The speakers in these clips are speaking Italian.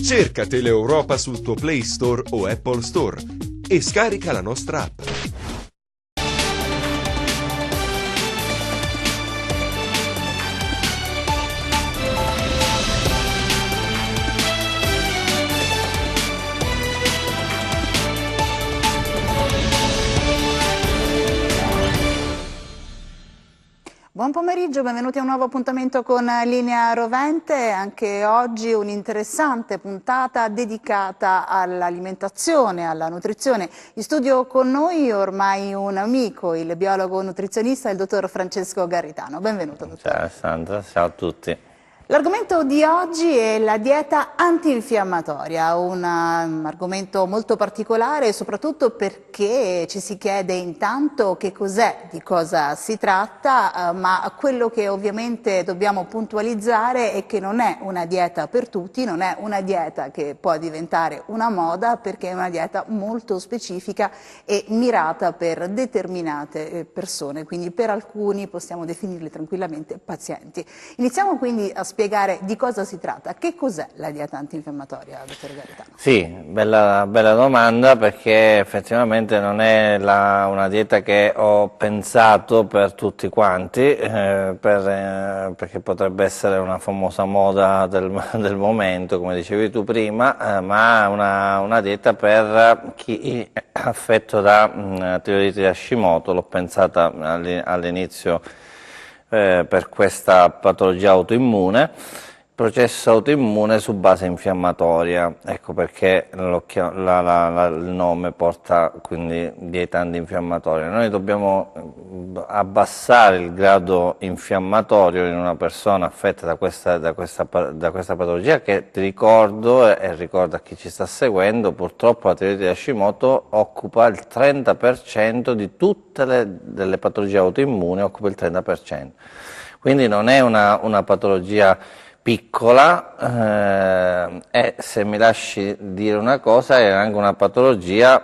Cerca Teleeuropa sul tuo Play Store o Apple Store e scarica la nostra app. Buon pomeriggio, benvenuti a un nuovo appuntamento con Linea Rovente. Anche oggi un'interessante puntata dedicata all'alimentazione, alla nutrizione. In studio con noi ormai un amico, il biologo nutrizionista, il dottor Francesco Garritano. Benvenuto, dottore. Ciao Alessandra, ciao a tutti. L'argomento di oggi è la dieta antinfiammatoria, un argomento molto particolare soprattutto perché ci si chiede intanto che cos'è, di cosa si tratta, ma quello che ovviamente dobbiamo puntualizzare è che non è una dieta per tutti, non è una dieta che può diventare una moda, perché è una dieta molto specifica e mirata per determinate persone, quindi per alcuni possiamo definirli tranquillamente pazienti. Iniziamo quindi a spiegare di cosa si tratta. Che cos'è la dieta antinfiammatoria, dottore Garritano? Sì, bella domanda, perché effettivamente non è una dieta che ho pensato per tutti quanti, perché potrebbe essere una famosa moda del momento, come dicevi tu prima, ma una dieta per chi è affetto da tiroidite di Hashimoto. L'ho pensata all'inizio per questa patologia autoimmune, processo autoimmune su base infiammatoria, ecco perché il nome porta quindi dieta antinfiammatoria. Noi dobbiamo abbassare il grado infiammatorio in una persona affetta da questa patologia, che ti ricordo e ricordo a chi ci sta seguendo, purtroppo la tiroide di Hashimoto occupa il 30% di tutte delle patologie autoimmuni, occupa il 30%. Quindi non è una patologia piccola, e se mi lasci dire una cosa, è anche una patologia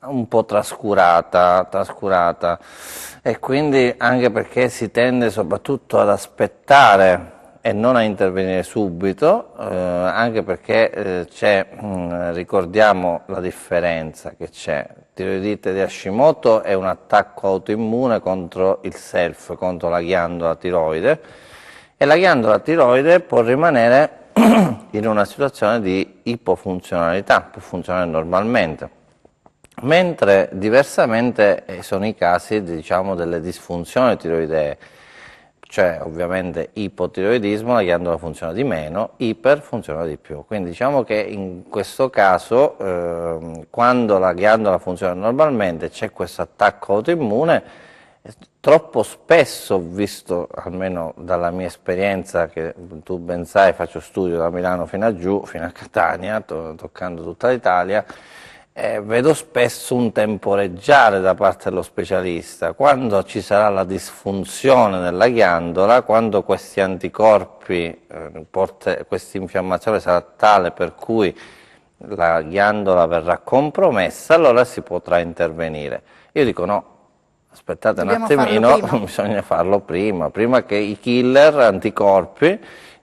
un po' trascurata, e quindi anche perché si tende soprattutto ad aspettare e non a intervenire subito, anche perché ricordiamo la differenza che c'è. Tiroidite di Hashimoto è un attacco autoimmune contro il self, contro la ghiandola tiroide, e la ghiandola tiroide può rimanere in una situazione di ipofunzionalità, può funzionare normalmente, mentre diversamente sono i casi, diciamo, delle disfunzioni tiroidee, cioè ovviamente ipotiroidismo, la ghiandola funziona di meno, iper funziona di più. Quindi diciamo che in questo caso quando la ghiandola funziona normalmente c'è questo attacco autoimmune. Troppo spesso ho visto, almeno dalla mia esperienza, che tu ben sai, faccio studio da Milano fino a giù, fino a Catania, toccando tutta l'Italia, vedo spesso un temporeggiare da parte dello specialista. Quando ci sarà la disfunzione della ghiandola, quando questi anticorpi, questa infiammazione sarà tale per cui la ghiandola verrà compromessa, allora si potrà intervenire. Io dico no. Aspettate un attimino, bisogna farlo prima che i killer anticorpi,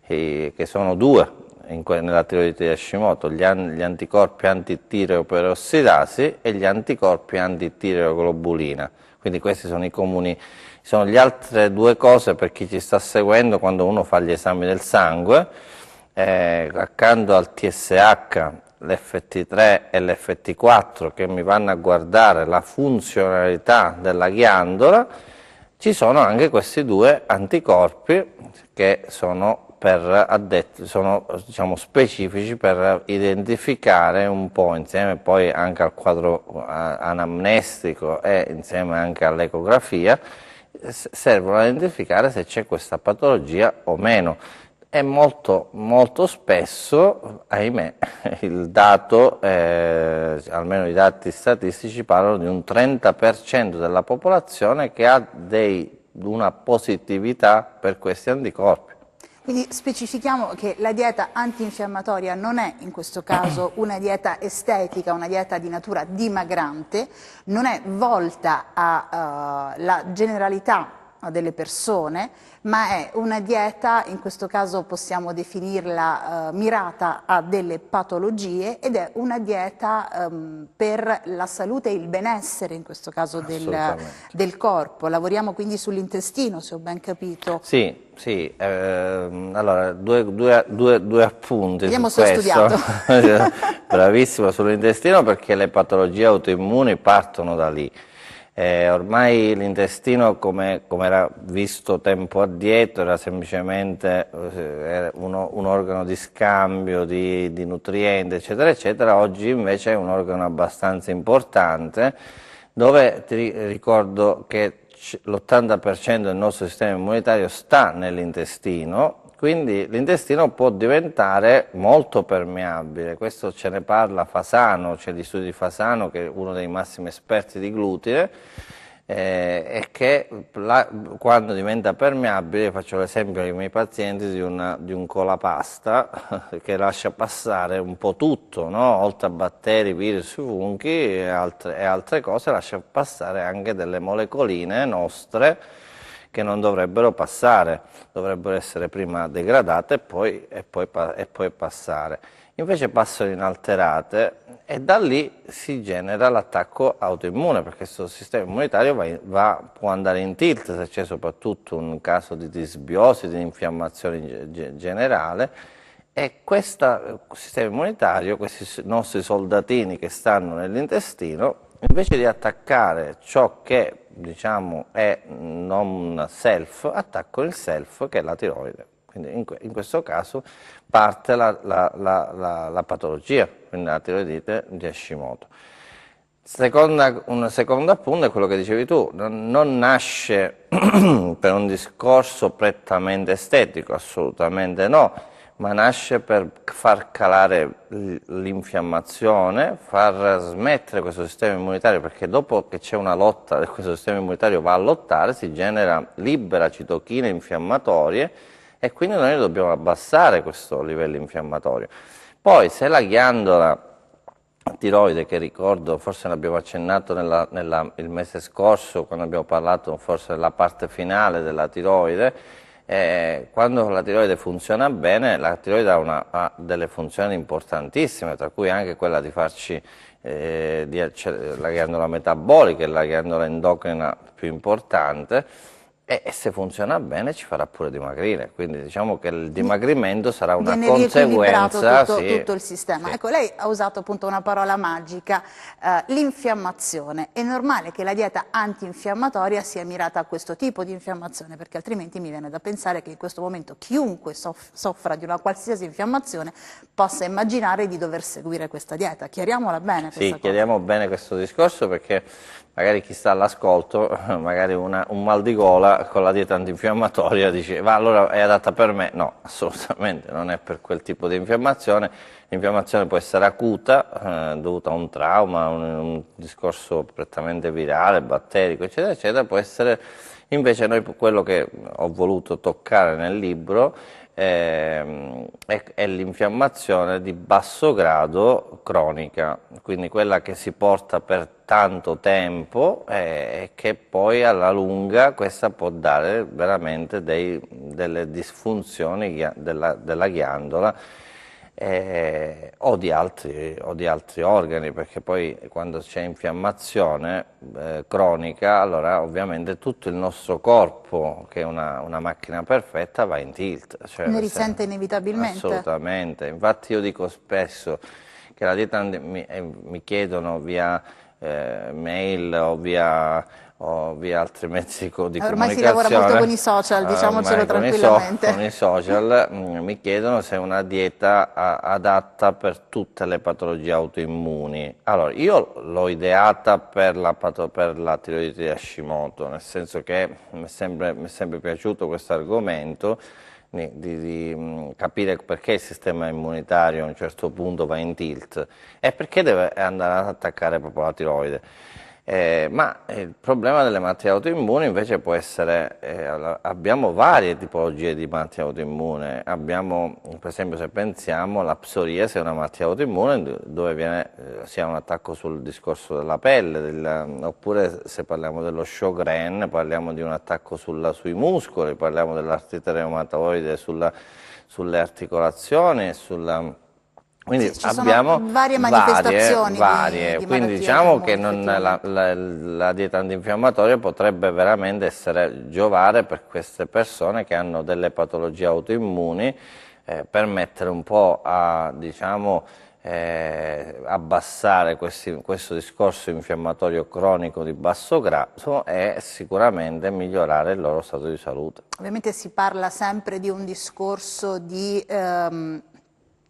che sono due nella tiroidite di Hashimoto, gli anticorpi antitireoperossidasi e gli anticorpi antitireoglobulina. Quindi questi sono i comuni, sono le altre due cose per chi ci sta seguendo quando uno fa gli esami del sangue, accanto al TSH, l'FT3 e l'FT4 che mi vanno a guardare la funzionalità della ghiandola, ci sono anche questi due anticorpi che sono diciamo, specifici per identificare un po', insieme poi anche al quadro anamnestico e insieme anche all'ecografia, servono a identificare se c'è questa patologia o meno. E molto spesso, ahimè, il dato, almeno i dati statistici, parlano di un 30% della popolazione che ha una positività per questi anticorpi. Quindi specifichiamo che la dieta antinfiammatoria non è in questo caso una dieta estetica, una dieta di natura dimagrante, non è volta alla generalità a delle persone, ma è una dieta, in questo caso possiamo definirla mirata a delle patologie, ed è una dieta per la salute e il benessere, in questo caso del corpo. Lavoriamo quindi sull'intestino, se ho ben capito. Sì, sì. Allora due appunti. Vediamo su se ho questo. studiato. Bravissimo sull'intestino, perché le patologie autoimmuni partono da lì. Ormai l'intestino, come era visto tempo addietro, era semplicemente un organo di scambio di nutrienti, eccetera, eccetera. Oggi invece è un organo abbastanza importante, dove ti ricordo che l'80% del nostro sistema immunitario sta nell'intestino. Quindi l'intestino può diventare molto permeabile, questo ce ne parla Fasano, c'è gli studi di Fasano, che è uno dei massimi esperti di glutine, e che quando diventa permeabile, faccio l'esempio ai miei pazienti di un colapasta che lascia passare un po' tutto, no? Oltre a batteri, virus, funghi e altre cose, lascia passare anche delle molecoline nostre che non dovrebbero passare, dovrebbero essere prima degradate e poi passare. Invece passano inalterate, e da lì si genera l'attacco autoimmune, perché questo sistema immunitario può andare in tilt se c'è soprattutto un caso di disbiosi, di infiammazione generale, e questo sistema immunitario, questi nostri soldatini che stanno nell'intestino, invece di attaccare ciò che diciamo è non self, attaccano il self, che è la tiroide. Quindi in questo caso parte la patologia, quindi la tiroidite di Hashimoto. Un secondo appunto è quello che dicevi tu, non nasce per un discorso prettamente estetico, assolutamente no, ma nasce per far calare l'infiammazione, far smettere questo sistema immunitario, perché dopo che c'è una lotta, questo sistema immunitario va a lottare, libera citochine infiammatorie, e quindi noi dobbiamo abbassare questo livello infiammatorio. Poi se la ghiandola tiroide, che ricordo, forse l'abbiamo accennato il mese scorso, quando abbiamo parlato forse della parte finale della tiroide, quando la tiroide funziona bene, la tiroide ha delle funzioni importantissime, tra cui anche quella di farci la ghiandola metabolica, la ghiandola endocrina più importante, e se funziona bene ci farà pure dimagrire, quindi diciamo che il dimagrimento sarà una conseguenza. Tutto il sistema. Sì. Ecco, lei ha usato appunto una parola magica, l'infiammazione. È normale che la dieta antinfiammatoria sia mirata a questo tipo di infiammazione, perché altrimenti mi viene da pensare che in questo momento chiunque soffra di una qualsiasi infiammazione possa immaginare di dover seguire questa dieta. Chiariamola bene questa cosa. Sì, chiariamo bene questo discorso, perché magari chi sta all'ascolto, magari un mal di gola con la dieta antinfiammatoria dice, ma allora è adatta per me? No, assolutamente, non è per quel tipo di infiammazione. L'infiammazione può essere acuta, dovuta a un trauma, un discorso prettamente virale, batterico, eccetera, eccetera. Può essere, invece quello che ho voluto toccare nel libro è l'infiammazione di basso grado cronica, quindi quella che si porta per tanto tempo e che poi alla lunga questa può dare veramente delle disfunzioni della ghiandola o di altri organi, perché poi quando c'è infiammazione cronica, allora ovviamente tutto il nostro corpo, che è una macchina perfetta, va in tilt. Cioè, ne risente inevitabilmente. Assolutamente, infatti io dico spesso che la dieta mi chiedono via mail o via altri mezzi di comunicazione. Ormai si lavora molto con i social, diciamocelo tranquillamente. Con i social mi chiedono se è una dieta adatta per tutte le patologie autoimmuni. Allora, io l'ho ideata per la tiroidite di Hashimoto, nel senso che mi è sempre piaciuto questo argomento, di capire perché il sistema immunitario a un certo punto va in tilt e perché deve andare ad attaccare proprio la tiroide. Ma il problema delle malattie autoimmuni invece può essere, abbiamo varie tipologie di malattie autoimmune, abbiamo per esempio, se pensiamo, la psoriasi è una malattia autoimmune dove viene sia un attacco sul discorso della pelle, oppure se parliamo dello Sjögren parliamo di un attacco sui muscoli, parliamo dell'artrite reumatoide sulle articolazioni, quindi sì, ci abbiamo sono varie manifestazioni di quindi malattie diciamo che autoimmuni, la dieta antinfiammatoria potrebbe veramente giovare per queste persone che hanno delle patologie autoimmuni, per mettere un po' a, diciamo, abbassare questo discorso infiammatorio cronico di basso grasso e sicuramente migliorare il loro stato di salute. Ovviamente si parla sempre di un discorso di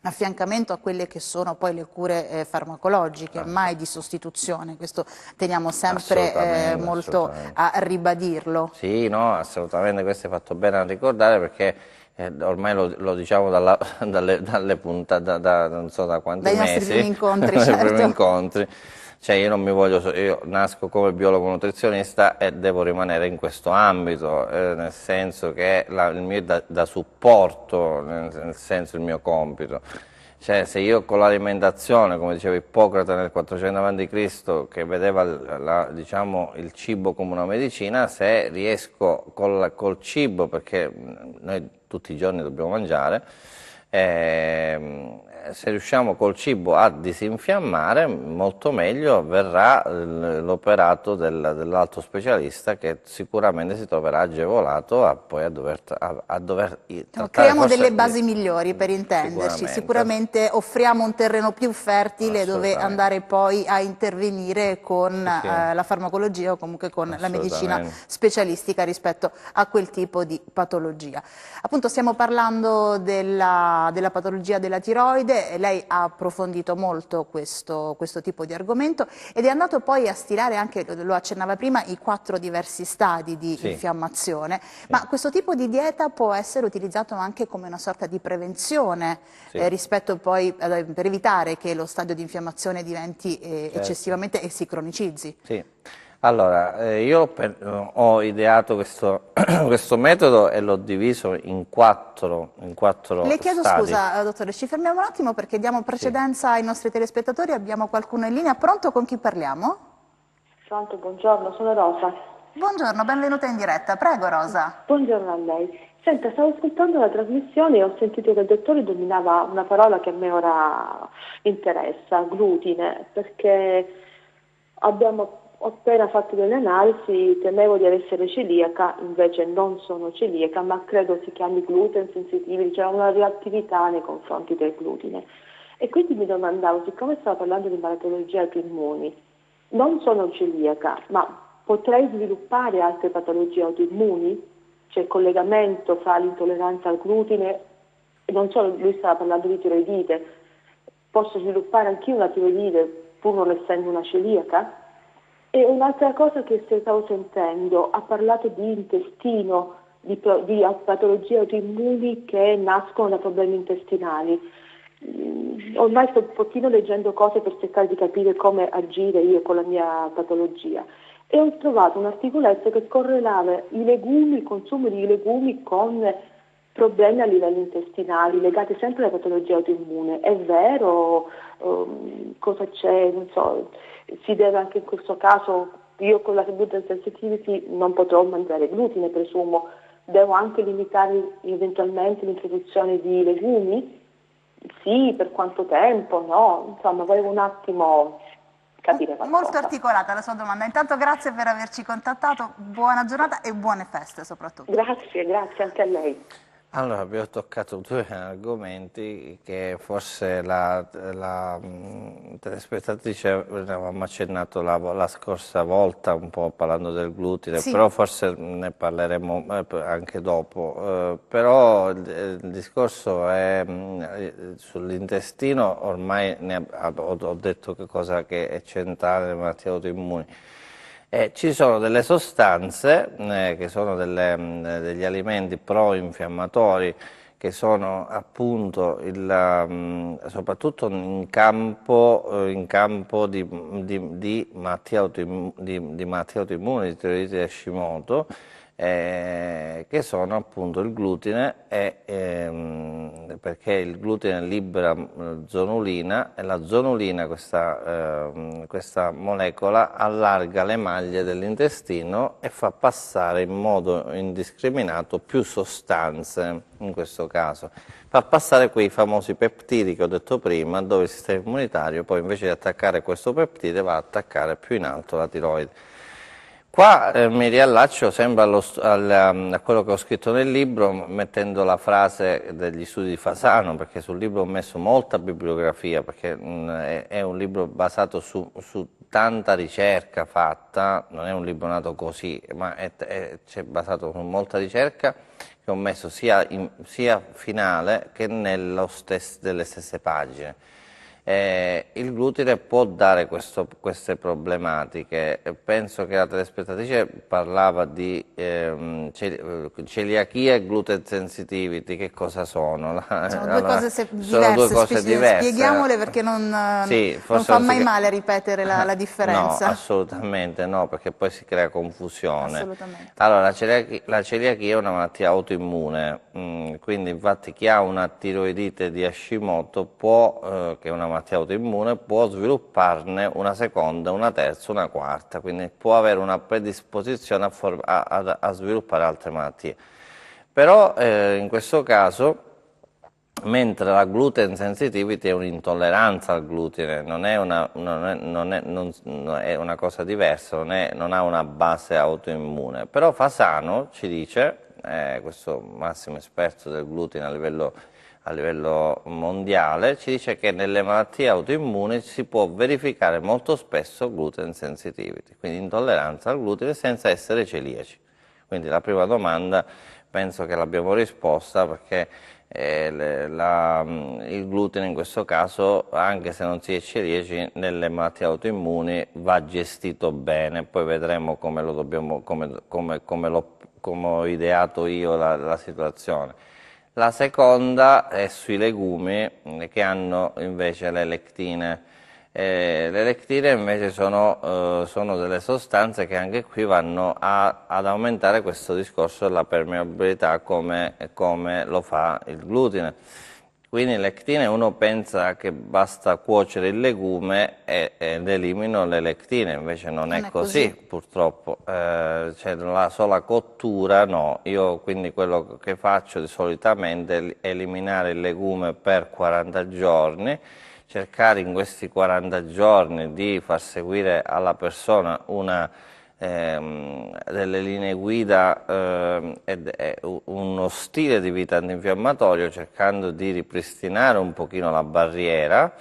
affiancamento a quelle che sono poi le cure farmacologiche, mai di sostituzione, questo teniamo sempre molto a ribadirlo. Sì, no, assolutamente, questo hai fatto bene a ricordare perché ormai lo diciamo dalle puntate, non so da quanti mesi. Dai nostri primi incontri, dai certo. primi incontri. Cioè io non mi voglio, io nasco come biologo nutrizionista e devo rimanere in questo ambito, nel senso che il mio è da supporto, nel senso il mio compito. Cioè se io con l'alimentazione, come diceva Ippocrate nel 400 a.C., che vedeva diciamo, il cibo come una medicina, se riesco col cibo, perché noi tutti i giorni dobbiamo mangiare, se riusciamo col cibo a disinfiammare, molto meglio verrà l'operato dell'altro specialista che sicuramente si troverà agevolato a dover trattare. Creiamo delle basi migliori, per intenderci, sicuramente offriamo un terreno più fertile dove andare poi a intervenire con la farmacologia o comunque con la medicina specialistica rispetto a quel tipo di patologia. Appunto stiamo parlando della patologia della tiroide. Lei ha approfondito molto questo tipo di argomento ed è andato poi a stilare anche, lo accennava prima, i 4 diversi stadi di infiammazione, ma questo tipo di dieta può essere utilizzato anche come una sorta di prevenzione rispetto poi per evitare che lo stadio di infiammazione diventi eccessivamente e si cronicizzi. Sì. Allora, io ho ideato questo metodo e l'ho diviso in quattro Le chiedo stadi. scusa, dottore, ci fermiamo un attimo perché diamo precedenza ai nostri telespettatori, abbiamo qualcuno in linea. Pronto, con chi parliamo? Pronto, buongiorno, sono Rosa. Buongiorno, benvenuta in diretta. Prego, Rosa. Buongiorno a lei. Senta, stavo ascoltando la trasmissione e ho sentito che il dottore dominava una parola che a me ora interessa, glutine, perché ho appena fatto delle analisi, temevo di essere celiaca, invece non sono celiaca, ma credo si chiami gluten sensitivi, c'è una reattività nei confronti del glutine. E quindi mi domandavo, siccome stavo parlando di patologie autoimmuni, non sono celiaca, ma potrei sviluppare altre patologie autoimmuni? C'è collegamento fra l'intolleranza al glutine, e non solo, lui stava parlando di tiroidite, posso sviluppare anch'io una tiroidite pur non essendo una celiaca? E un'altra cosa che stavo sentendo, ha parlato di intestino, di patologie autoimmuni che nascono da problemi intestinali. Ormai sto un pochino leggendo cose per cercare di capire come agire io con la mia patologia e ho trovato un articoletto che correlava il consumo di legumi con problemi a livello intestinali legati sempre alla patologia autoimmune. È vero? Cosa c'è? Non so. Si deve anche in questo caso, io con la gluten sensitivity non potrò mangiare glutine, presumo, devo anche limitare eventualmente l'introduzione di legumi? Sì, per quanto tempo? No, insomma volevo un attimo capire qualcosa. Molto articolata la sua domanda, intanto grazie per averci contattato, buona giornata e buone feste soprattutto. Grazie anche a lei. Allora, abbiamo toccato 2 argomenti che forse la telespettatrice avevamo accennato la scorsa volta, un po' parlando del glutine, però forse ne parleremo anche dopo. Però il discorso è sull'intestino, ormai ho detto che è centrale nelle malattie autoimmuni. Ci sono delle sostanze che sono degli alimenti pro-infiammatori che sono appunto soprattutto in campo di malattie autoimmuni, di tiroidite di Hashimoto, che sono appunto il glutine, perché il glutine libera zonulina e la zonulina, questa molecola, allarga le maglie dell'intestino e fa passare in modo indiscriminato più sostanze, in questo caso. Fa passare quei famosi peptidi che ho detto prima, dove il sistema immunitario poi invece di attaccare questo peptide va a attaccare più in alto la tiroide. Qua mi riallaccio sempre a quello che ho scritto nel libro, mettendo la frase degli studi di Fasano, perché sul libro ho messo molta bibliografia, perché è un libro basato su tanta ricerca fatta, non è un libro nato così, ma c'è basato su molta ricerca che ho messo sia finale che delle stesse pagine. Il glutine può dare queste problematiche. Penso che la telespettatrice parlava di celiachia e gluten sensitivity. Che cosa sono? Sono due cose diverse. Sono due cose diverse. Spieghiamole, perché non fa mai male ripetere la differenza. No, assolutamente no, perché poi si crea confusione. Assolutamente. Allora, la celiachia è una malattia autoimmune, quindi infatti chi ha una tiroidite di Hashimoto che è una malattia autoimmune, può svilupparne una seconda, una terza, una quarta, quindi può avere una predisposizione a sviluppare altre malattie. Però in questo caso, mentre la gluten sensitivity è un'intolleranza al glutine, è una cosa diversa, non ha una base autoimmune. Però Fasano ci dice, questo massimo esperto del glutine a livello mondiale, ci dice che nelle malattie autoimmuni si può verificare molto spesso gluten sensitivity, quindi intolleranza al glutine senza essere celiaci. Quindi la prima domanda penso che l'abbiamo risposta, perché il glutine in questo caso, anche se non si è celiaci, nelle malattie autoimmuni va gestito bene. Poi vedremo come ho ideato io la situazione. La seconda è sui legumi, che hanno invece le lectine. Le lectine invece sono delle sostanze che anche qui vanno ad aumentare questo discorso della permeabilità, come lo fa il glutine. Quindi le lectine, uno pensa che basta cuocere il legume ed elimino le lectine, invece non è così purtroppo, cioè la sola cottura no. Io quindi quello che faccio solitamente è eliminare il legume per 40 giorni, cercare in questi 40 giorni di far seguire alla persona delle linee guida uno stile di vita antinfiammatorio, cercando di ripristinare un pochino la barriera,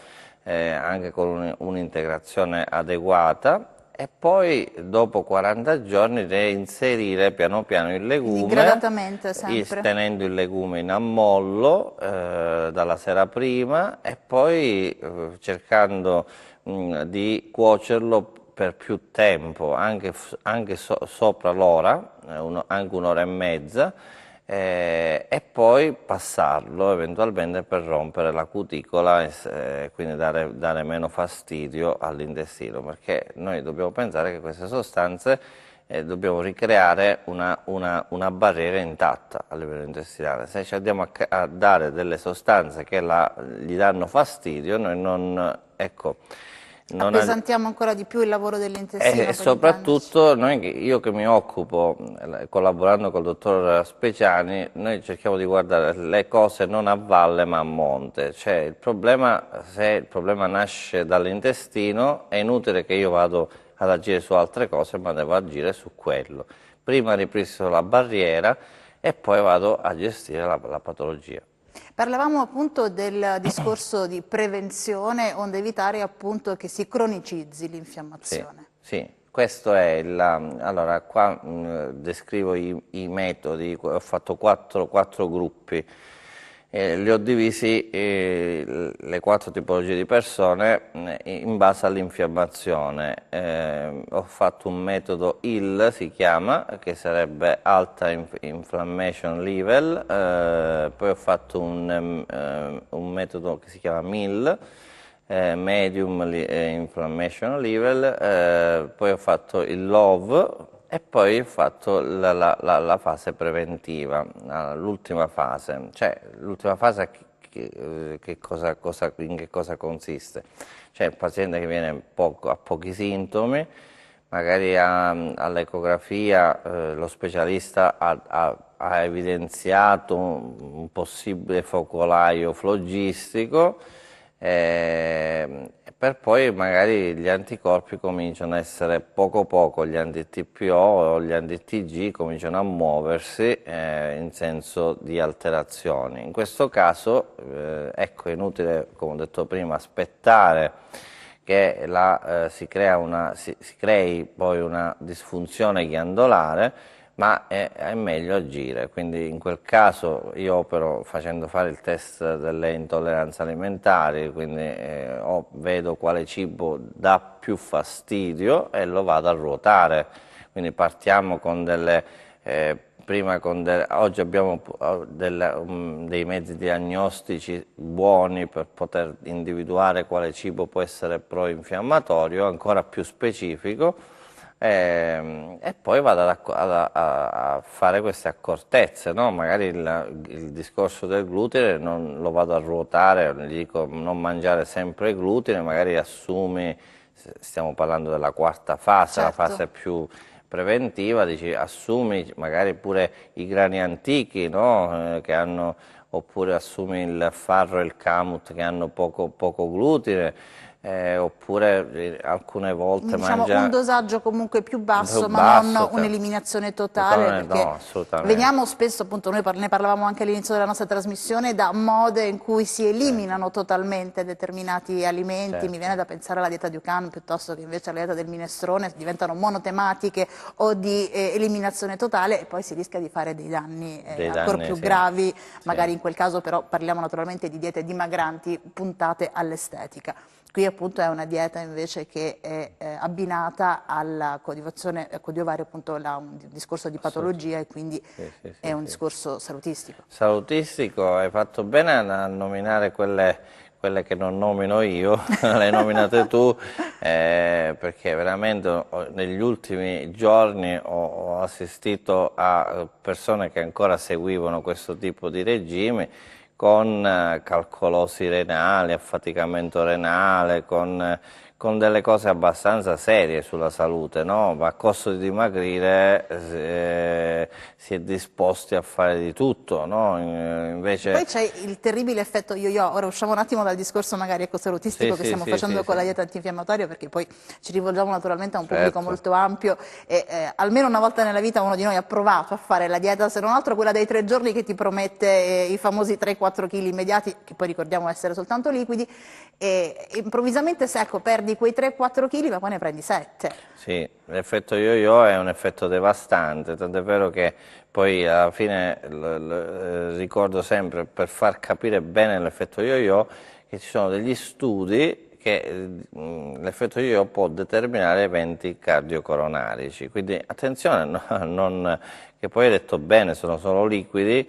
anche con un'integrazione adeguata, e poi dopo 40 giorni reinserire piano piano il legume, gradatamente sempre, tenendo il legume in ammollo dalla sera prima, e poi cercando di cuocerlo per più tempo, anche sopra l'ora, anche un'ora e mezza, e poi passarlo eventualmente per rompere la cuticola e quindi dare meno fastidio all'intestino, perché noi dobbiamo pensare che queste sostanze dobbiamo ricreare una barriera intatta a livello intestinale. Se ci andiamo a dare delle sostanze che gli danno fastidio, noi non appesantiamo ancora di più il lavoro dell'intestino. E soprattutto io che mi occupo, collaborando col dottor Speciani, noi cerchiamo di guardare le cose non a valle ma a monte. Cioè se il problema nasce dall'intestino, è inutile che io vado ad agire su altre cose, ma devo agire su quello. Prima ripristino la barriera e poi vado a gestire la patologia. Parlavamo appunto del discorso di prevenzione, onde evitare appunto che si cronicizzi l'infiammazione. Sì, questo è allora qua descrivo i metodi, ho fatto quattro gruppi. Li ho divisi le 4 tipologie di persone in base all'infiammazione. Ho fatto un metodo IL, si chiama, che sarebbe Alta Inflammation Level, poi ho fatto un metodo che si chiama MIL, Medium Inflammation Level, poi ho fatto il LOVE e poi ho fatto la fase preventiva, l'ultima fase. Cioè, l'ultima fase in che cosa consiste? C'è il paziente che viene a pochi sintomi, magari all'ecografia lo specialista ha evidenziato un possibile focolaio flogistico, per poi magari gli anticorpi cominciano a essere poco poco, gli anti-TPO o gli anti-TG cominciano a muoversi in senso di alterazioni. In questo caso ecco, è inutile, come ho detto prima, aspettare che si crei poi una disfunzione ghiandolare, ma è meglio agire. Quindi in quel caso io opero facendo fare il test delle intolleranze alimentari, quindi vedo quale cibo dà più fastidio e lo vado a ruotare. Quindi partiamo con oggi abbiamo dei mezzi diagnostici buoni per poter individuare quale cibo può essere pro-infiammatorio, ancora più specifico, e poi vado a fare queste accortezze, no? Magari il discorso del glutine lo vado a ruotare, gli dico non mangiare sempre glutine, magari assumi, stiamo parlando della 4ª fase, certo, la fase più preventiva, dici assumi magari pure i grani antichi, no? Oppure assumi il farro e il kamut che hanno poco glutine. Oppure alcune volte diciamo mangia un dosaggio comunque più basso, ma non un'eliminazione totale, perché no, assolutamente. veniamo spesso, appunto noi ne parlavamo anche all'inizio della nostra trasmissione, da mode in cui si eliminano totalmente determinati alimenti, certo. Mi viene da pensare alla dieta Dukan piuttosto che invece alla dieta del minestrone, diventano monotematiche o di eliminazione totale e poi si rischia di fare dei danni ancora più gravi, magari in quel caso però parliamo naturalmente di diete dimagranti puntate all'estetica. Qui appunto è una dieta invece che è abbinata alla coadiuvario, appunto un discorso di patologia e quindi è un discorso salutistico. Salutistico, hai fatto bene a nominare quelle che non nomino io, le hai nominate tu, perché veramente negli ultimi giorni ho assistito a persone che ancora seguivano questo tipo di regimi, con calcolosi renali, affaticamento renale, con delle cose abbastanza serie sulla salute, no? Ma a costo di dimagrire si è disposti a fare di tutto, no? Invece... Poi c'è il terribile effetto yo-yo. Ora usciamo un attimo dal discorso magari ecosalutistico che stiamo facendo con la dieta antinfiammatoria, perché poi ci rivolgiamo naturalmente a un pubblico molto ampio e almeno una volta nella vita uno di noi ha provato a fare la dieta, se non altro quella dei 3 giorni che ti promette i famosi 3-4 kg immediati, che poi ricordiamo essere soltanto liquidi, e improvvisamente secco, perdi quei 3-4 kg ma poi ne prendi 7. Sì, l'effetto yo-yo è un effetto devastante, tant'è vero che poi alla fine ricordo sempre, per far capire bene l'effetto yo-yo, che ci sono degli studi che l'effetto yo-yo può determinare eventi cardiocoronarici, quindi attenzione, che poi hai detto bene, sono solo liquidi,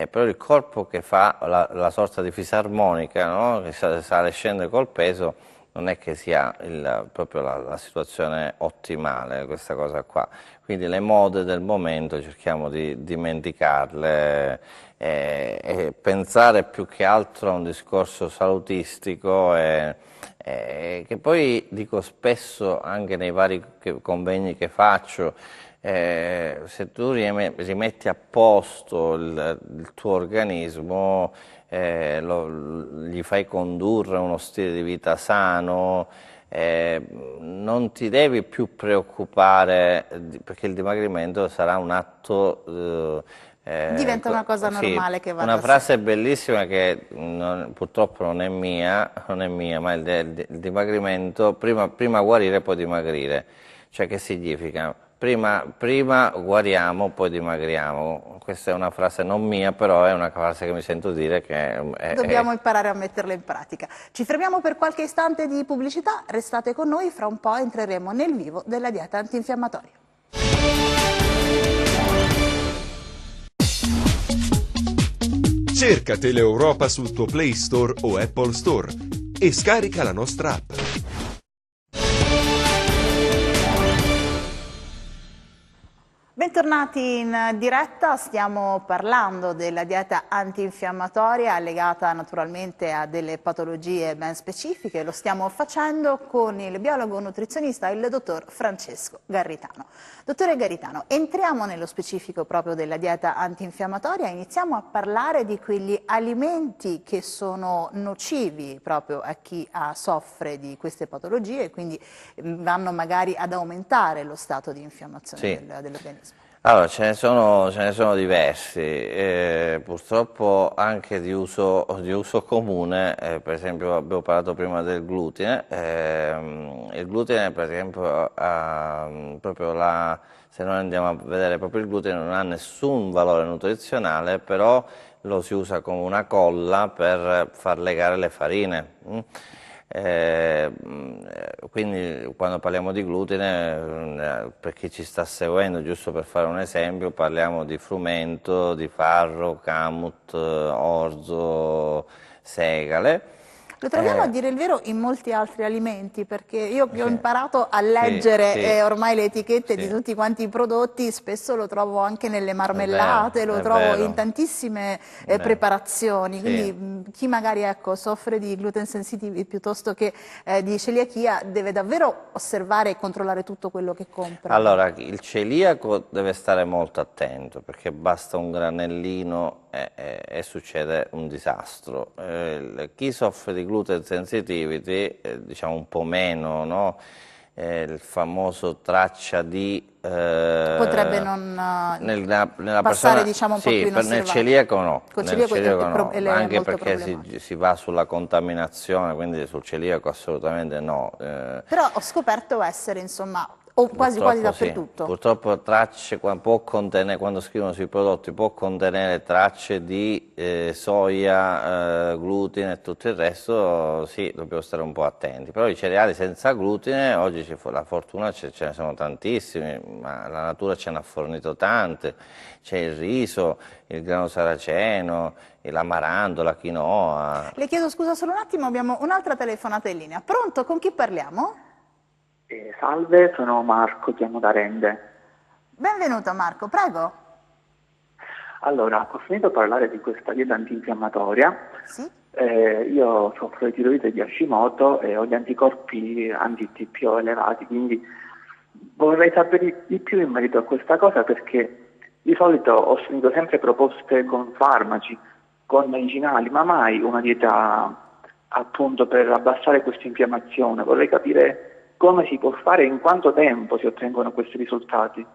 però il corpo che fa la sorta di fisarmonica, no? Che sale e scende col peso, non è che sia proprio la situazione ottimale questa cosa qua. Quindi le mode del momento cerchiamo di dimenticarle e pensare più che altro a un discorso salutistico che poi dico spesso anche nei vari convegni che faccio. Se tu rimetti a posto il tuo organismo, gli fai condurre uno stile di vita sano, non ti devi più preoccupare perché il dimagrimento sarà un atto diventa una cosa normale che va una da frase bellissima che purtroppo non è mia, ma il dimagrimento prima guarire poi dimagrire. Cioè che significa? prima guariamo, poi dimagriamo. Questa è una frase non mia, però è una frase che mi sento dire che dobbiamo imparare a metterla in pratica. Ci fermiamo per qualche istante di pubblicità, restate con noi, fra un po' entreremo nel vivo della dieta antinfiammatoria. Cerca Teleeuropa sul tuo Play Store o Apple Store e scarica la nostra app. Bentornati in diretta, stiamo parlando della dieta antinfiammatoria legata naturalmente a delle patologie ben specifiche. Lo stiamo facendo con il biologo nutrizionista, il dottor Francesco Garritano. Dottore Garritano, entriamo nello specifico proprio della dieta antinfiammatoria, iniziamo a parlare di quegli alimenti che sono nocivi proprio a chi soffre di queste patologie e quindi vanno magari ad aumentare lo stato di infiammazione dell'organismo. Allora, ce ne sono diversi, purtroppo anche di uso comune, per esempio abbiamo parlato prima del glutine, il glutine per esempio se noi andiamo a vedere proprio il glutine non ha nessun valore nutrizionale, però lo si usa come una colla per far legare le farine. Quindi quando parliamo di glutine, per chi ci sta seguendo, giusto per fare un esempio, parliamo di frumento, di farro, kamut, orzo, segale. Lo troviamo a dire il vero in molti altri alimenti, perché io che ho imparato a leggere ormai le etichette di tutti quanti i prodotti, spesso lo trovo anche nelle marmellate, lo trovo in tantissime preparazioni, quindi chi magari soffre di gluten sensitivi piuttosto che di celiachia deve davvero osservare e controllare tutto quello che compra. Allora, il celiaco deve stare molto attento, perché basta un granellino e succede un disastro. Chi soffre di gluten sensitivity, diciamo un po' meno, no? Il famoso traccia di... potrebbe non nella passare persona, diciamo un po' più inosservato. Nel celiaco no, Col celiaco no. Anche perché si va sulla contaminazione, quindi sul celiaco assolutamente no. Però ho scoperto essere insomma quasi dappertutto. Sì. Purtroppo tracce può contenere, quando scrivono sui prodotti, può contenere tracce di soia, glutine e tutto il resto, sì, dobbiamo stare un po' attenti. Però i cereali senza glutine, oggi la fortuna ce ne sono tantissimi, ma la natura ce ne ha fornito tante. C'è il riso, il grano saraceno, l'amaranto, la quinoa. Le chiedo scusa solo un attimo, abbiamo un'altra telefonata in linea. Pronto, con chi parliamo? Salve, sono Marco, chiamo da Rende. Benvenuto Marco, prego. Allora, ho finito a parlare di questa dieta antinfiammatoria. Sì? Io soffro di tiroide di Hashimoto e ho gli anticorpi anti-TPO elevati, quindi vorrei sapere di più in merito a questa cosa, perché di solito ho sentito sempre proposte con farmaci, con medicinali, ma mai una dieta appunto per abbassare questa infiammazione. Vorrei capire come si può fare e in quanto tempo si ottengono questi risultati.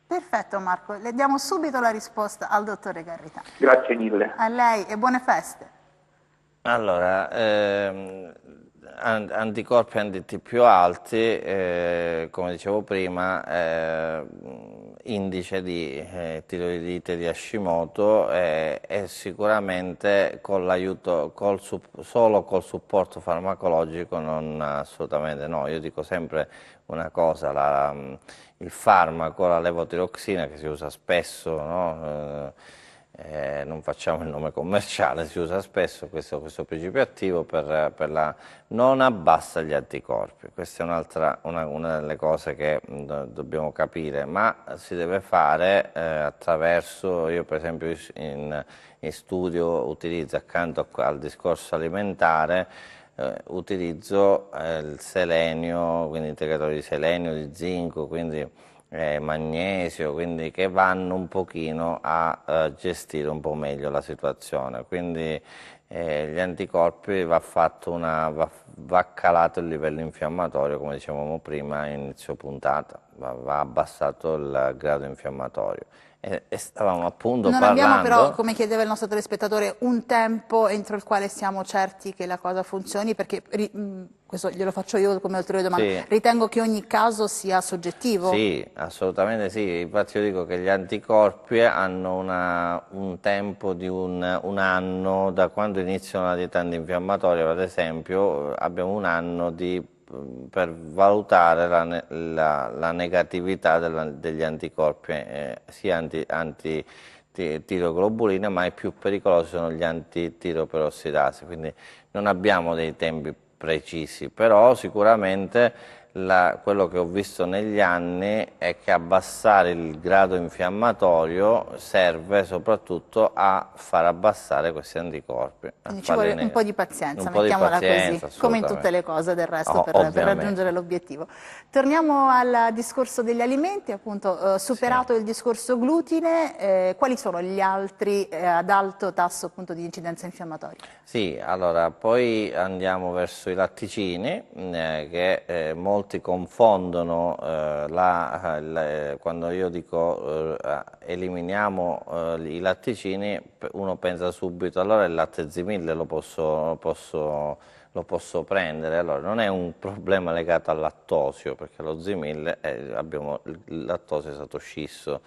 Perfetto Marco, le diamo subito la risposta al dottore Garritano. Grazie mille. A lei e buone feste. Allora, anticorpi anti-TPO alti, come dicevo prima, indice di tiroidite di Hashimoto e sicuramente con l'aiuto, solo col supporto farmacologico non assolutamente no. Io dico sempre una cosa, il farmaco, la levotiroxina che si usa spesso, no? Non facciamo il nome commerciale, si usa spesso questo principio attivo non abbassa gli anticorpi. Questa è una delle cose che dobbiamo capire, ma si deve fare attraverso, io per esempio in studio utilizzo accanto al discorso alimentare, utilizzo il selenio, quindi integratori di selenio, di zinco, quindi magnesio, quindi che vanno un pochino a gestire un po' meglio la situazione. Quindi gli anticorpi va calato il livello infiammatorio, come dicevamo prima a inizio puntata. va abbassato il grado infiammatorio. E stavamo appunto Non parlando... abbiamo però, come chiedeva il nostro telespettatore, un tempo entro il quale siamo certi che la cosa funzioni, perché questo glielo faccio io come ulteriore domanda, Sì. ritengo che ogni caso sia soggettivo. Sì, assolutamente sì, infatti io dico che gli anticorpi hanno un tempo di un anno, da quando iniziano la dieta antinfiammatoria, ad esempio, abbiamo un anno per valutare la negatività degli anticorpi, sia antitiroglobulina, ma i più pericolosi sono gli antitiroperossidasi, quindi non abbiamo dei tempi precisi, però sicuramente quello che ho visto negli anni è che abbassare il grado infiammatorio serve soprattutto a far abbassare questi anticorpi. Quindi ci vuole un po' di pazienza, mettiamola così, come in tutte le cose del resto, per raggiungere l'obiettivo. Torniamo al discorso degli alimenti, appunto, superato il discorso glutine, quali sono gli altri ad alto tasso appunto di incidenza infiammatoria? Sì, allora poi andiamo verso i latticini, che molti confondono quando io dico eliminiamo i latticini, uno pensa subito allora il latte Zimille lo posso prendere. Allora non è un problema legato al lattosio, perché lo Zimille abbiamo il lattosio è stato scisso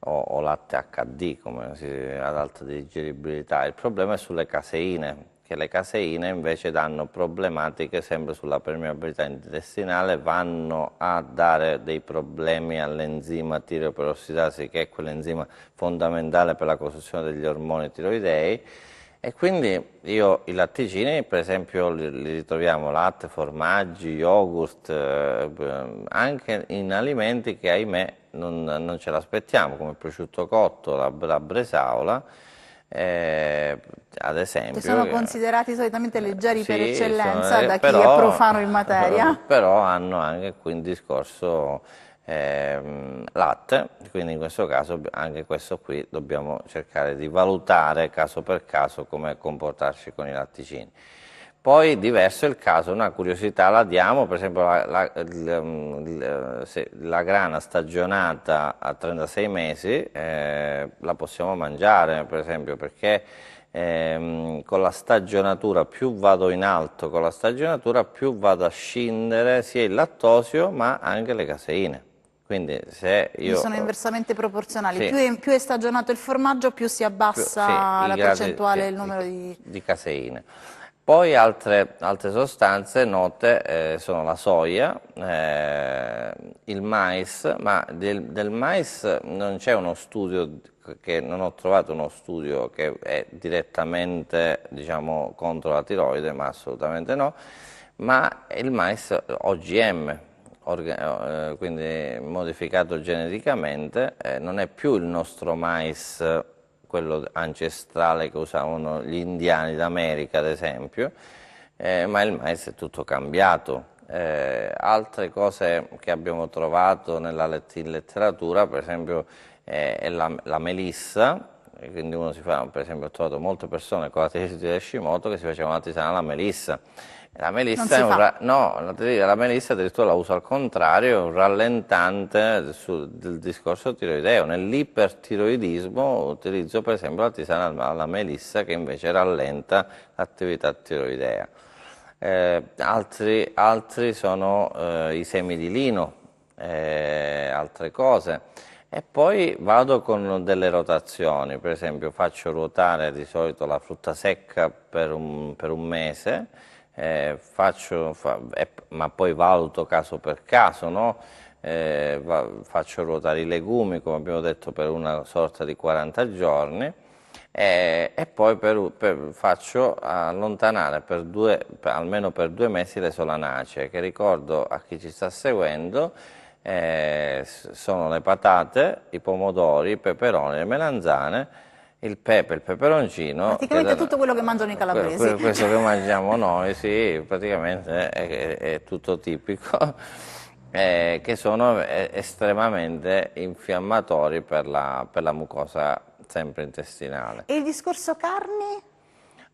o latte HD ad alta digeribilità. Il problema è sulle caseine, che le caseine invece danno problematiche sempre sulla permeabilità intestinale, vanno a dare dei problemi all'enzima tiroperossidasi, che è quell'enzima fondamentale per la costruzione degli ormoni tiroidei, e quindi i latticini per esempio li ritroviamo latte, formaggi, yogurt, anche in alimenti che ahimè non ce l'aspettiamo, come il prosciutto cotto, la bresaola, ad esempio. Che sono considerati solitamente leggeri per sì, eccellenza da chi è profano in materia. Però hanno anche qui un discorso latte, quindi in questo caso anche questo qui dobbiamo cercare di valutare caso per caso come comportarci con i latticini. Poi diverso è il caso, una curiosità la diamo, per esempio la grana stagionata a 36 mesi la possiamo mangiare, per esempio, perché con la stagionatura più vado in alto, con la stagionatura più vado a scindere sia il lattosio ma anche le caseine. Quindi se io... sono inversamente proporzionali, sì. più è stagionato il formaggio più si abbassa la percentuale, il numero di caseine. Poi altre sostanze note sono la soia, il mais, ma del mais non c'è uno studio, non ho trovato uno studio che è direttamente, diciamo, contro la tiroide, ma assolutamente no, ma il mais OGM, quindi modificato geneticamente, non è più il nostro mais, quello ancestrale che usavano gli indiani d'America ad esempio, ma il mais è tutto cambiato. Altre cose che abbiamo trovato in letteratura, per esempio è la melissa, quindi uno si fa, per esempio ho trovato molte persone con la tiroide di Hashimoto che si facevano la tisana alla melissa. La melissa la melissa addirittura la uso al contrario, è un rallentante del discorso tiroideo. Nell'ipertiroidismo utilizzo per esempio la tisana alla melissa che invece rallenta l'attività tiroidea. Altri sono i semi di lino, altre cose. E poi vado con delle rotazioni, per esempio faccio ruotare di solito la frutta secca per un mese, ma poi valuto caso per caso, no? Faccio ruotare i legumi, come abbiamo detto, per una sorta di 40 giorni e poi faccio allontanare almeno per 2 mesi le solanacee, che ricordo a chi ci sta seguendo sono le patate, i pomodori, i peperoni, le melanzane, il pepe, il peperoncino. Praticamente tutto quello che mangiano i calabresi. Questo che mangiamo noi, sì, praticamente è tutto tipico, che sono estremamente infiammatori per la mucosa sempre intestinale. E il discorso carni?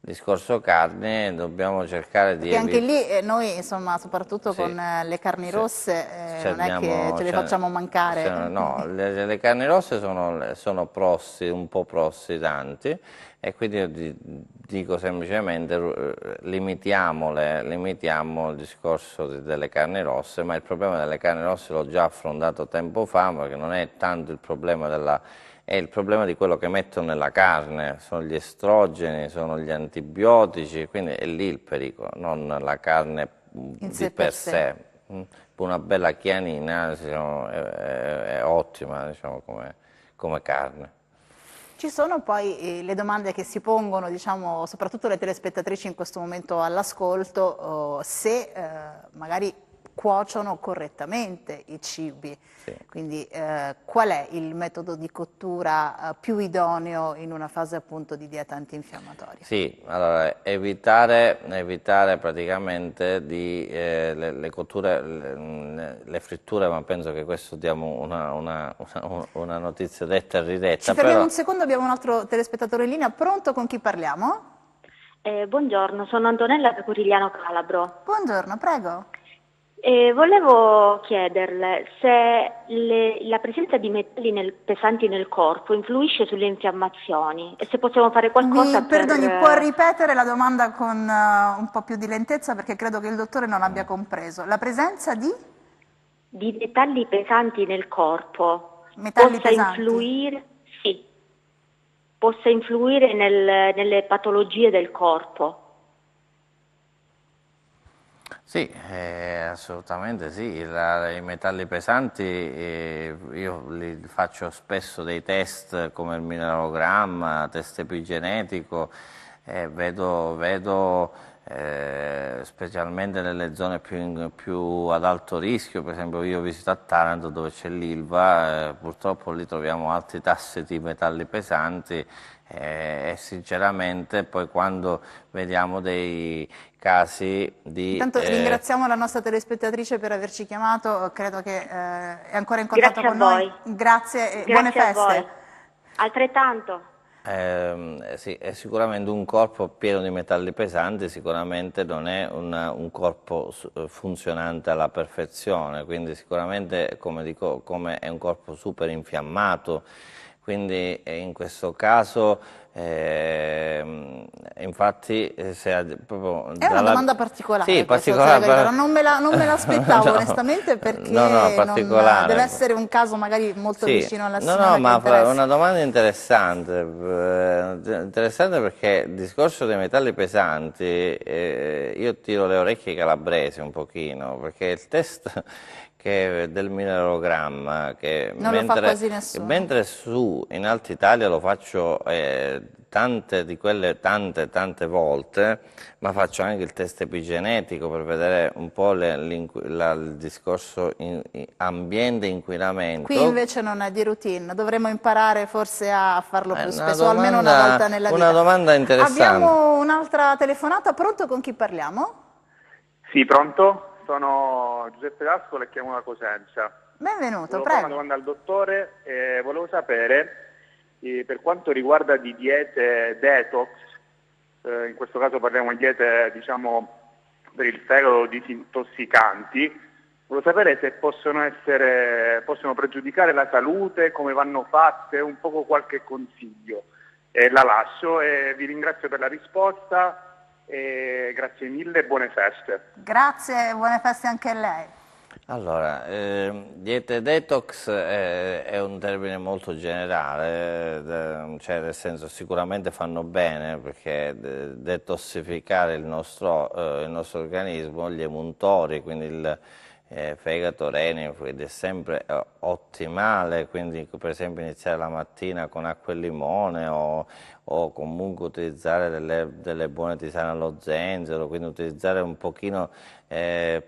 discorso carne dobbiamo cercare di Perché anche lì noi, insomma, soprattutto Sì, con le carni rosse, non è che cerchiamo- ce le facciamo mancare. no, le carni rosse sono un po' prossidanti, e quindi io dico semplicemente limitiamo il discorso delle carni rosse, ma il problema delle carni rosse l'ho già affrontato tempo fa, perché non è tanto il problema è il problema di quello che mettono nella carne, sono gli estrogeni, sono gli antibiotici, quindi è lì il pericolo, non la carne In di sé per per sé. sé. Una bella chianina, diciamo, è ottima, diciamo, come carne. Ci sono poi le domande che si pongono, diciamo, soprattutto le telespettatrici in questo momento all'ascolto, se magari cuociono correttamente i cibi. Sì. Quindi qual è il metodo di cottura più idoneo in una fase appunto di dieta antinfiammatoria? Sì, allora evitare praticamente le cotture, le fritture, ma penso che questo diamo una notizia detta e ridetta. Ci fermiamo un secondo, abbiamo un altro telespettatore in linea. Pronto, con chi parliamo? Buongiorno, sono Antonella da Corigliano Calabro. Buongiorno, prego. Volevo chiederle se la presenza di metalli pesanti nel corpo influisce sulle infiammazioni e se possiamo fare qualcosa Perdoni, può ripetere la domanda con un po' più di lentezza, perché credo che il dottore non abbia compreso. La presenza di metalli pesanti nel corpo metalli possa pesanti? Possa influire nelle patologie del corpo. Sì, assolutamente sì. I metalli pesanti, io li faccio spesso dei test come il mineralogramma, test epigenetico, vedo specialmente nelle zone più ad alto rischio. Per esempio io visito a Taranto, dove c'è l'Ilva, purtroppo lì troviamo alti tassi di metalli pesanti, e sinceramente poi quando vediamo dei casi di... Intanto ringraziamo la nostra telespettatrice per averci chiamato, credo che è ancora in contatto con noi. Grazie e buone feste. A voi. Altrettanto. Sì, è sicuramente un corpo pieno di metalli pesanti, sicuramente non è un corpo funzionante alla perfezione, quindi sicuramente, come dico, è un corpo super infiammato. Quindi in questo caso, infatti, proprio è una domanda particolare, sì, particolare, non me l'aspettavo onestamente, perché deve essere un caso magari molto vicino alla signora. No, ma è una domanda interessante perché il discorso dei metalli pesanti, io tiro le orecchie ai calabresi un pochino, perché il test del mineralogramma, che non lo fa quasi nessuno. Mentre in Alta Italia lo faccio tante volte, ma faccio anche il test epigenetico per vedere un po' il discorso ambiente inquinamento. Qui invece non è di routine, dovremmo imparare forse a farlo più spesso, o almeno una volta nella vita. Una domanda interessante. Abbiamo un'altra telefonata, pronto, con chi parliamo? Sì, pronto? Sono Giuseppe D'Ascola e chiamo da Cosenza. Benvenuto, prego. prego. Una domanda al dottore, volevo sapere, per quanto riguarda di diete detox, in questo caso parliamo di diete, diciamo, per il fegato disintossicanti, volevo sapere se possono pregiudicare la salute, come vanno fatte, un poco qualche consiglio. La lascio e vi ringrazio per la risposta. Grazie mille e buone feste. Grazie, buone feste anche a lei. Allora, diete detox è un termine molto generale, cioè nel senso sicuramente fanno bene, perché detossificare il nostro organismo, gli emuntori, quindi il fegato, reni, ed è sempre ottimale, quindi per esempio iniziare la mattina con acqua e limone o comunque utilizzare delle buone tisane allo zenzero, quindi utilizzare un pochino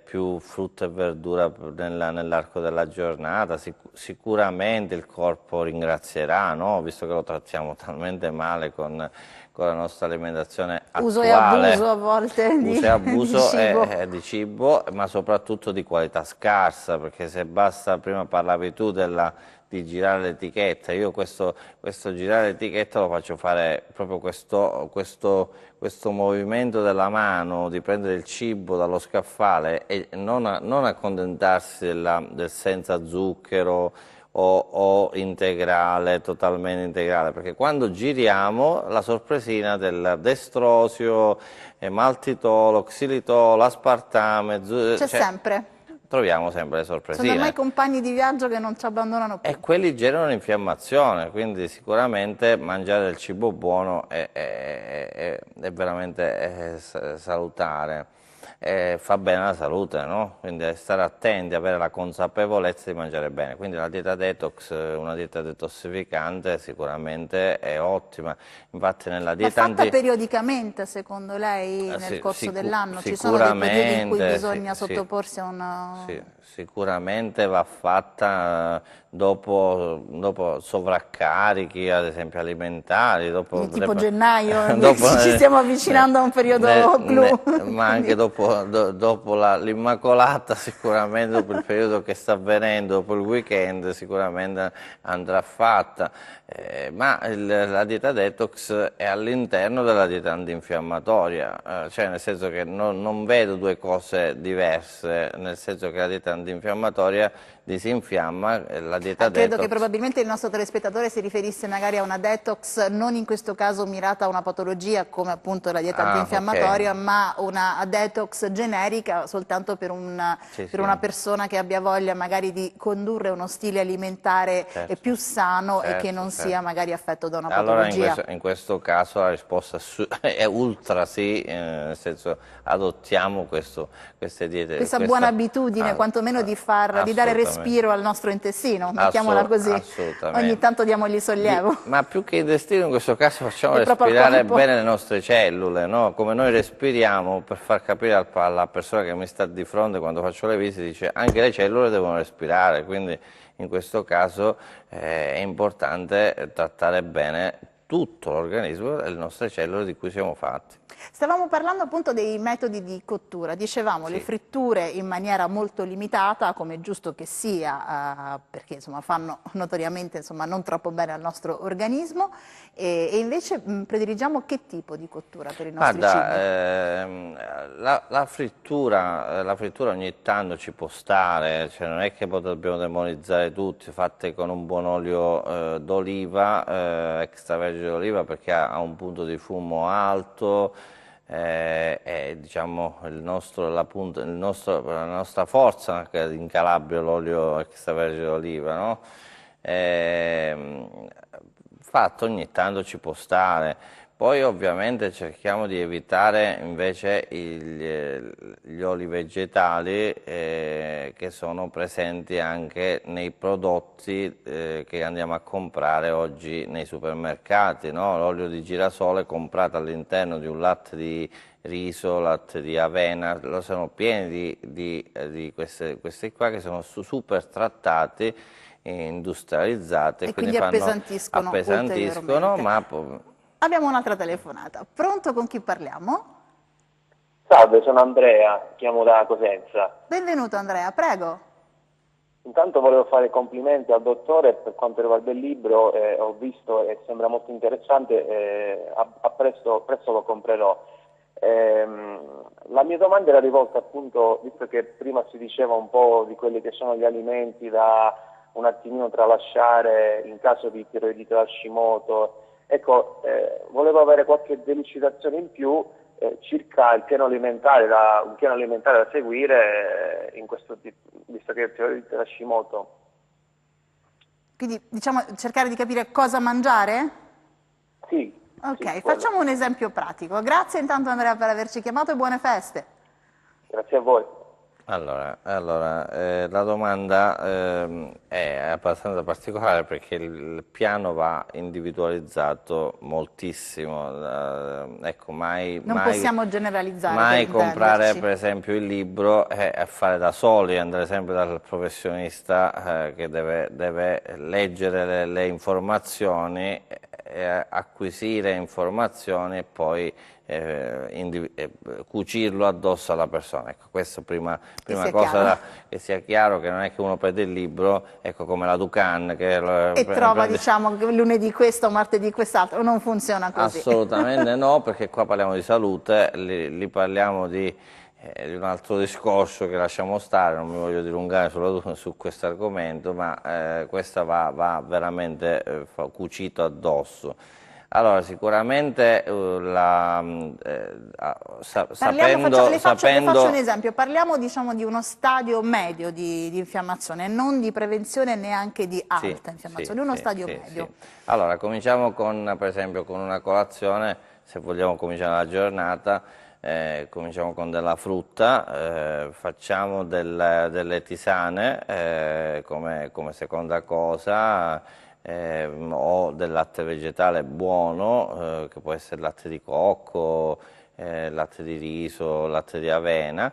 più frutta e verdura nell'arco della giornata, sicuramente il corpo ringrazierà, no? Visto che lo trattiamo talmente male con con la nostra alimentazione Uso e attuale. abuso a volte Uso e abuso di cibo. di cibo, ma soprattutto di qualità scarsa, perché se basta, prima parlavi tu di girare l'etichetta, io questo girare l'etichetta lo faccio fare proprio questo movimento della mano, di prendere il cibo dallo scaffale e non accontentarsi del senza zucchero o integrale, totalmente integrale, perché quando giriamo la sorpresina del destrosio, maltitolo, xilitolo, aspartame, C'è sempre. troviamo sempre le sorpresine. Sono ormai compagni di viaggio che non ci abbandonano più. E quelli generano infiammazione, quindi sicuramente mangiare del cibo buono è veramente salutare, fa bene alla salute, no? Quindi stare attenti, avere la consapevolezza di mangiare bene. Quindi la dieta detox, una dieta detossificante sicuramente è ottima. Infatti nella dieta Va fatta periodicamente, secondo lei, nel corso dell'anno? Ci sono dei periodi in cui bisogna sottoporsi a una... Sì, sicuramente va fatta dopo sovraccarichi, ad esempio alimentari. Quindi tipo gennaio, ci stiamo avvicinando a un periodo blu. Ma anche dopo l'Immacolata, sicuramente dopo il periodo che sta avvenendo, dopo il weekend, sicuramente andrà fatta. Ma la dieta detox è all'interno della dieta antinfiammatoria, cioè nel senso che non vedo due cose diverse, nel senso che la dieta antinfiammatoria disinfiamma, la dieta Credo detox... che probabilmente il nostro telespettatore si riferisse magari a una detox, non in questo caso mirata a una patologia come appunto la dieta antinfiammatoria, okay, ma una detox generica soltanto per una persona che abbia voglia magari di condurre uno stile alimentare più sano e che non sia magari affetto da una patologia. Allora in questo caso la risposta è ultra sì, nel senso adottiamo queste diete. Questa buona abitudine quantomeno di dare respiro al nostro intestino, mettiamola così. Ogni tanto diamogli sollievo. Ma più che intestino in questo caso facciamo respirare bene le nostre cellule, no? Come noi respiriamo, per far capire alla persona che mi sta di fronte quando faccio le visite, dice anche le cellule devono respirare, quindi in questo caso è importante trattare bene tutto l'organismo e le nostre cellule di cui siamo fatti. Stavamo parlando appunto dei metodi di cottura, dicevamo le fritture in maniera molto limitata, come è giusto che sia, perché insomma fanno notoriamente non troppo bene al nostro organismo, e invece prediligiamo che tipo di cottura per i nostri cibi? La frittura ogni tanto ci può stare, cioè non è che dobbiamo demonizzare tutti, fatte con un buon olio d'oliva, extravergine d'oliva, perché ha un punto di fumo alto, diciamo la nostra forza, che in Calabria l'olio extravergine d'oliva, no? Fatto ogni tanto ci può stare. Poi ovviamente cerchiamo di evitare invece gli oli vegetali che sono presenti anche nei prodotti che andiamo a comprare oggi nei supermercati, no? L'olio di girasole comprato all'interno di un latte di riso, latte di avena, sono pieni di questi qua che sono super trattati, industrializzati, e quindi appesantiscono ma... Abbiamo un'altra telefonata. Pronto, con chi parliamo? Salve, sono Andrea, chiamo da Cosenza. Benvenuto Andrea, prego. Intanto volevo fare complimenti al dottore per quanto riguarda il libro, ho visto e sembra molto interessante, presto lo comprerò. La mia domanda era rivolta appunto, visto che prima si diceva un po' di quelli che sono gli alimenti da un attimino tralasciare in caso di tiroidite Hashimoto. Ecco, volevo avere qualche delucidazione in più circa il piano alimentare da seguire in questo visto che il tiroidite Hashimoto. Quindi diciamo cercare di capire cosa mangiare? Sì. Ok, sì, facciamo un esempio pratico. Grazie intanto Andrea per averci chiamato e buone feste. Grazie a voi. Allora, la domanda è abbastanza particolare perché il piano va individualizzato moltissimo, ecco, non possiamo generalizzare. Mai comprare per esempio il libro e fare da soli, andare sempre dal professionista che deve leggere le informazioni acquisire informazioni e poi cucirlo addosso alla persona. Ecco, questo prima cosa che sia chiaro, che non è che uno prende il libro, ecco, come la Ducan e trova diciamo lunedì questo, martedì quest'altro, non funziona così. Assolutamente no, perché qua parliamo di salute, lì parliamo di un altro discorso che lasciamo stare, non mi voglio dilungare su questo argomento, ma questo va veramente cucito addosso. Allora, sicuramente Le faccio un esempio, parliamo diciamo di uno stadio medio di infiammazione, non di prevenzione neanche di alta infiammazione, uno stadio medio. Sì. Allora, cominciamo per esempio con una colazione, se vogliamo cominciare la giornata, cominciamo con della frutta, facciamo delle tisane come seconda cosa, o del latte vegetale buono, che può essere latte di cocco, latte di riso, latte di avena.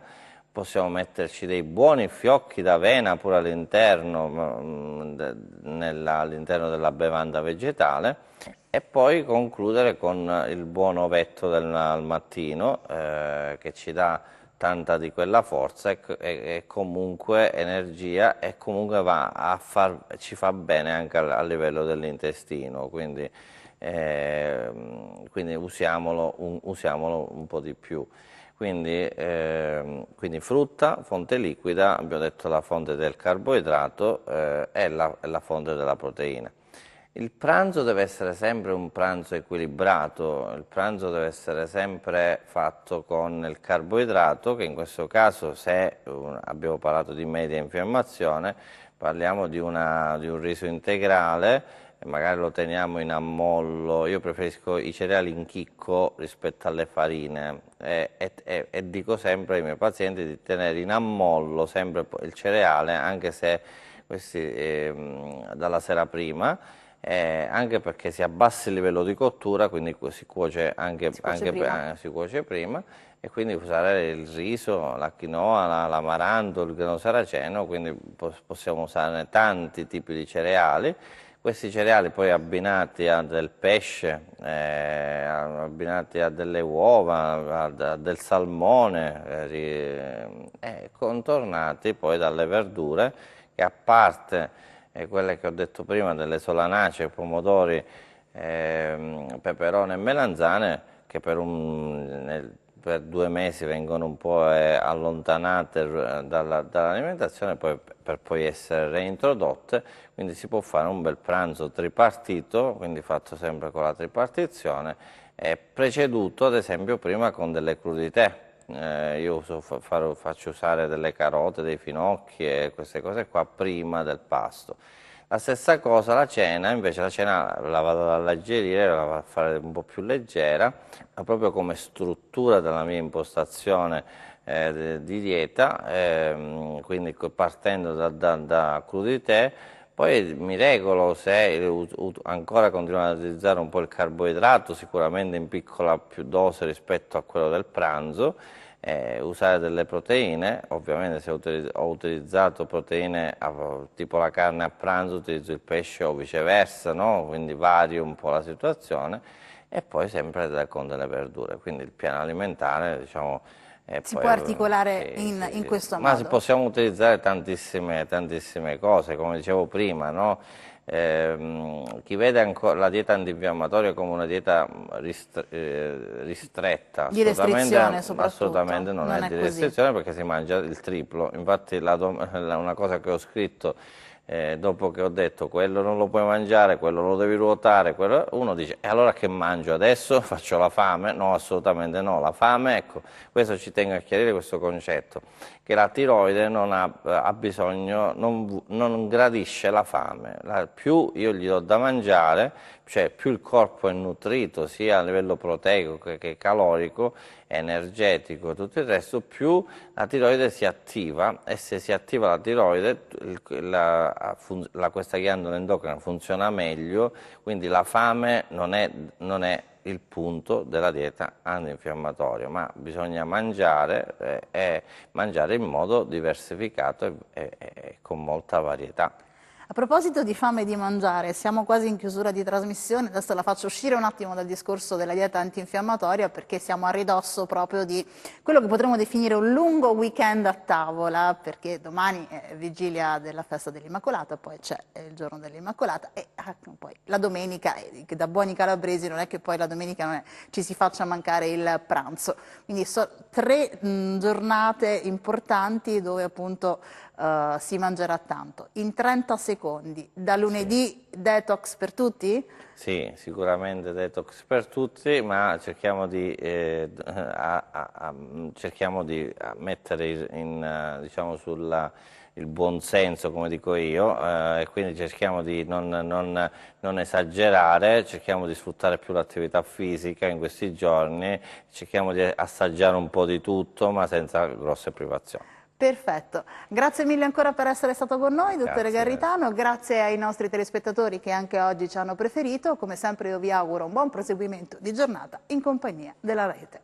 Possiamo metterci dei buoni fiocchi d'avena pure all'interno della bevanda vegetale e poi concludere con il buon ovetto al mattino che ci dà tanta di quella forza e comunque energia e comunque ci fa bene anche a livello dell'intestino, quindi usiamolo un po' di più. Quindi frutta, fonte liquida, abbiamo detto la fonte del carboidrato e la fonte della proteina. Il pranzo deve essere sempre un pranzo equilibrato, il pranzo deve essere sempre fatto con il carboidrato, che in questo caso, se abbiamo parlato di media infiammazione, parliamo di un riso integrale, magari lo teniamo in ammollo. Io preferisco i cereali in chicco rispetto alle farine e dico sempre ai miei pazienti di tenere in ammollo sempre il cereale, anche se questi dalla sera prima, anche perché si abbassa il livello di cottura, quindi si cuoce si cuoce prima, e quindi usare il riso, la quinoa, l'amaranto, il grano saraceno, quindi possiamo usare tanti tipi di cereali. Questi cereali poi abbinati a del pesce, abbinati a delle uova, a del salmone, contornati poi dalle verdure che, a parte quelle che ho detto prima, delle solanacee, pomodori, peperone e melanzane, che per 2 mesi vengono un po' allontanate dall'alimentazione per poi essere reintrodotte, quindi si può fare un bel pranzo tripartito, quindi fatto sempre con la tripartizione, preceduto ad esempio prima con delle crudité. Io faccio usare delle carote, dei finocchi e queste cose qua prima del pasto. La stessa cosa la cena, invece la cena la vado ad alleggerire, la vado a fare un po' più leggera, ma proprio come struttura della mia impostazione di dieta, quindi partendo da crudité. Poi mi regolo se ancora continuare ad utilizzare un po' il carboidrato, sicuramente in piccola più dose rispetto a quello del pranzo, usare delle proteine. Ovviamente se ho utilizzato proteine tipo la carne a pranzo, utilizzo il pesce o viceversa, no? Quindi vario un po' la situazione, e poi sempre con delle verdure, quindi il piano alimentare, diciamo, si può articolare in questo modo. Ma possiamo utilizzare tantissime cose, come dicevo prima, no? Chi vede la dieta antinfiammatoria come una dieta ristretta, di restrizione soprattutto, assolutamente non è di restrizione, perché si mangia il triplo. Infatti una cosa che ho scritto dopo che ho detto quello non lo puoi mangiare, quello lo devi ruotare, uno dice: e allora che mangio adesso? Faccio la fame? No, assolutamente no. La fame, ecco, questo ci tengo a chiarire, questo concetto, che la tiroide non ha bisogno, non gradisce la fame. Più io gli do da mangiare, cioè più il corpo è nutrito sia a livello proteico che calorico, energetico e tutto il resto, più la tiroide si attiva, e se si attiva la tiroide questa ghiandola endocrina funziona meglio, quindi la fame non è il punto della dieta antinfiammatoria, ma bisogna mangiare e mangiare in modo diversificato e con molta varietà. A proposito di fame di mangiare, siamo quasi in chiusura di trasmissione, adesso la faccio uscire un attimo dal discorso della dieta antinfiammatoria perché siamo a ridosso proprio di quello che potremmo definire un lungo weekend a tavola, perché domani è vigilia della festa dell'Immacolata, poi c'è il giorno dell'Immacolata e poi la domenica, che da buoni calabresi non è che poi la domenica ci si faccia mancare il pranzo. Quindi 3 giornate importanti dove appunto si mangerà tanto. In 30 secondi, da lunedì detox per tutti? Sì, sicuramente detox per tutti, ma cerchiamo di mettere diciamo il buon senso, come dico io, e quindi cerchiamo di non esagerare, cerchiamo di sfruttare più l'attività fisica in questi giorni, cerchiamo di assaggiare un po' di tutto, ma senza grosse privazioni. Perfetto, grazie mille ancora per essere stato con noi, dottore Garritano, grazie ai nostri telespettatori che anche oggi ci hanno preferito, come sempre io vi auguro un buon proseguimento di giornata in compagnia della Rete.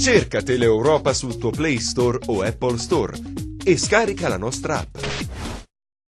Cerca Teleeuropa sul tuo Play Store o Apple Store e scarica la nostra app.